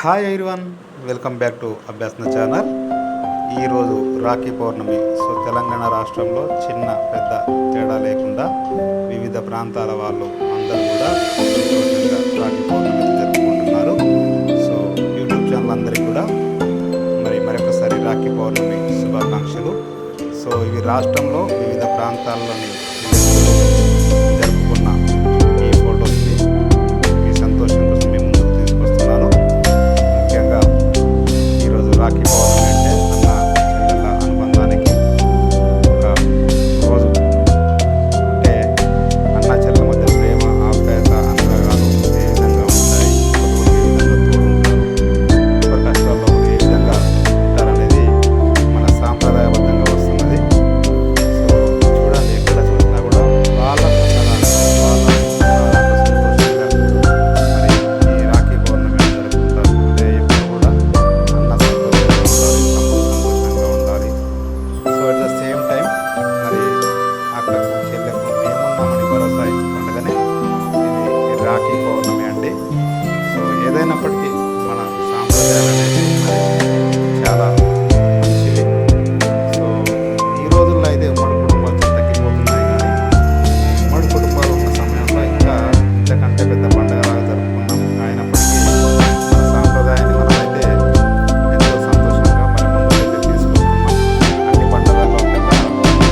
Hi everyone, welcome back to Abhyasana channel. ఈరోజు రాఖీ పౌర్ణమి. తెలంగాణ రాష్ట్రంలో చిన్న పెద్ద తేడా లేకుండా వివిధ ప్రాంతాల వాళ్ళు అందరూ కూడా సంతోషంగా రాఖీ పౌర్ణమి జరుపుకుంటున్నారు. యూట్యూబ్ ఛానల్ అందరికీ కూడా మరొకసారి రాఖీ పౌర్ణమి శుభాకాంక్షలు. ఇవి రాష్ట్రంలో వివిధ ప్రాంతాల్లోని జరుపుకున్న ఈ ఫొటోస్ని మీ సంతోషం కోసం మేము ముందుకు తీసుకొస్తున్నాను. ముఖ్యంగా ఈరోజు రాఖీ పౌర్ణమి అంటే అన్న చెల్లెళ్ళ అనుబంధానికి ఒక రోజు. అంటే అన్న చెల్లెల మధ్య ప్రేమ, ఆప్యాయత, అనురాగాలు ఏ విధంగా ఉంటాయి, ఒకరికి ఏ విధంగా తోడుంటారు, ఒకరి కష్టాల్లో ఏ విధంగా ఉంటారనేది మన సాంప్రదాయబద్ధంగా వస్తున్నది. చూడండి, ఎక్కడ చూసినా కూడా వాళ్ళ సంతోషంగా మరి ఈ రాఖీ పౌర్ణమి జరుపుకుంటారు. అంటే ఎప్పుడు కూడా అన్న సంతోషంగా ఉండాలి, తమ్ముడు సంతోషంగా ఉండాలి. అట్ ద సేమ్ టైం మరి అక్కకు చెల్లెకు మేమున్నామని భరోసా ఇచ్చే పండుగనే ఇది రాఖీ పౌర్ణమి అండి. ఏదైనప్పటికీ మన సాంప్రదాయాలు అనేది మరి చాలా మంచివి. ఈ రోజుల్లో అయితే ఉమ్మడి కుటుంబాలు తగ్గిపోతున్నాయి, కానీ ఉమ్మడి కుటుంబాలు ఉన్న సమయంలో ఇంకా ఇంతకంటే పెద్ద పండుగలాగా జరుపుకున్నాం. అయినప్పటికీ మన సాంప్రదాయాన్ని మనమైతే ఎంతో సంతోషంగా మన ముందుకైతే తీసుకుంటున్నాం. అన్ని పండుగల్లో కన్నా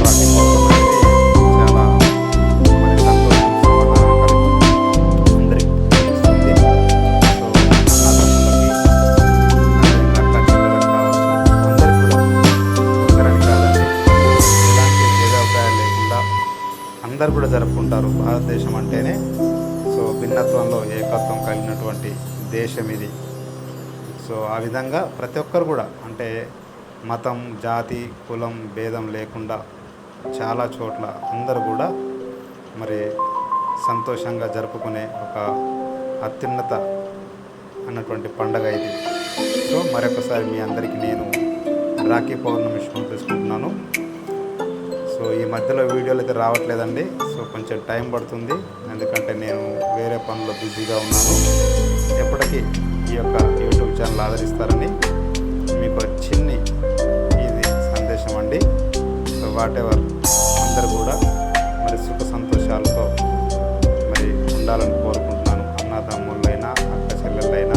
రాఖీ పౌర్ణమి అనేది చాలా మరి సంతోషం, సమాధానం కలిగి అందరికీ ఇస్తుంది. అన్నదమ్ములకి అక్క చెల్లెలకు కావచ్చు, అందరికీ కూడా ఒకరని కాదండి, ఎలాంటి భేదాభిప్రాయాలు లేకుండా అందరు కూడా జరుపుకుంటారు. భారతదేశం అంటేనే భిన్నత్వంలో ఏకత్వం కలిగినటువంటి దేశం ఇది. ఆ విధంగా ప్రతి ఒక్కరు కూడా అంటే మతం, జాతి, కులం భేదం లేకుండా చాలా చోట్ల అందరూ కూడా మరి సంతోషంగా జరుపుకునే ఒక అత్యున్నత అన్నటువంటి పండగ ఇది. మరొకసారి మీ అందరికీ నేను రాఖీ పౌర్ణమి శుభం తెలుసుకుంటున్నాను. ఈ మధ్యలో వీడియోలు అయితే రావట్లేదండి. కొంచెం టైం పడుతుంది, ఎందుకంటే నేను వేరే పనుల్లో బిజీగా ఉన్నాను. ఎప్పటికీ ఈ యొక్క యూట్యూబ్ ఛానల్ ఆదరిస్తారని మీకు చిన్ని ఇది సందేశం అండి. వాటెవర్ అందరూ కూడా మరి సుఖ సంతోషాలతో మరి ఉండాలని కోరుకుంటున్నాను. అన్నదమ్ముళ్ళైనా, అక్క చెల్లెళ్ళైనా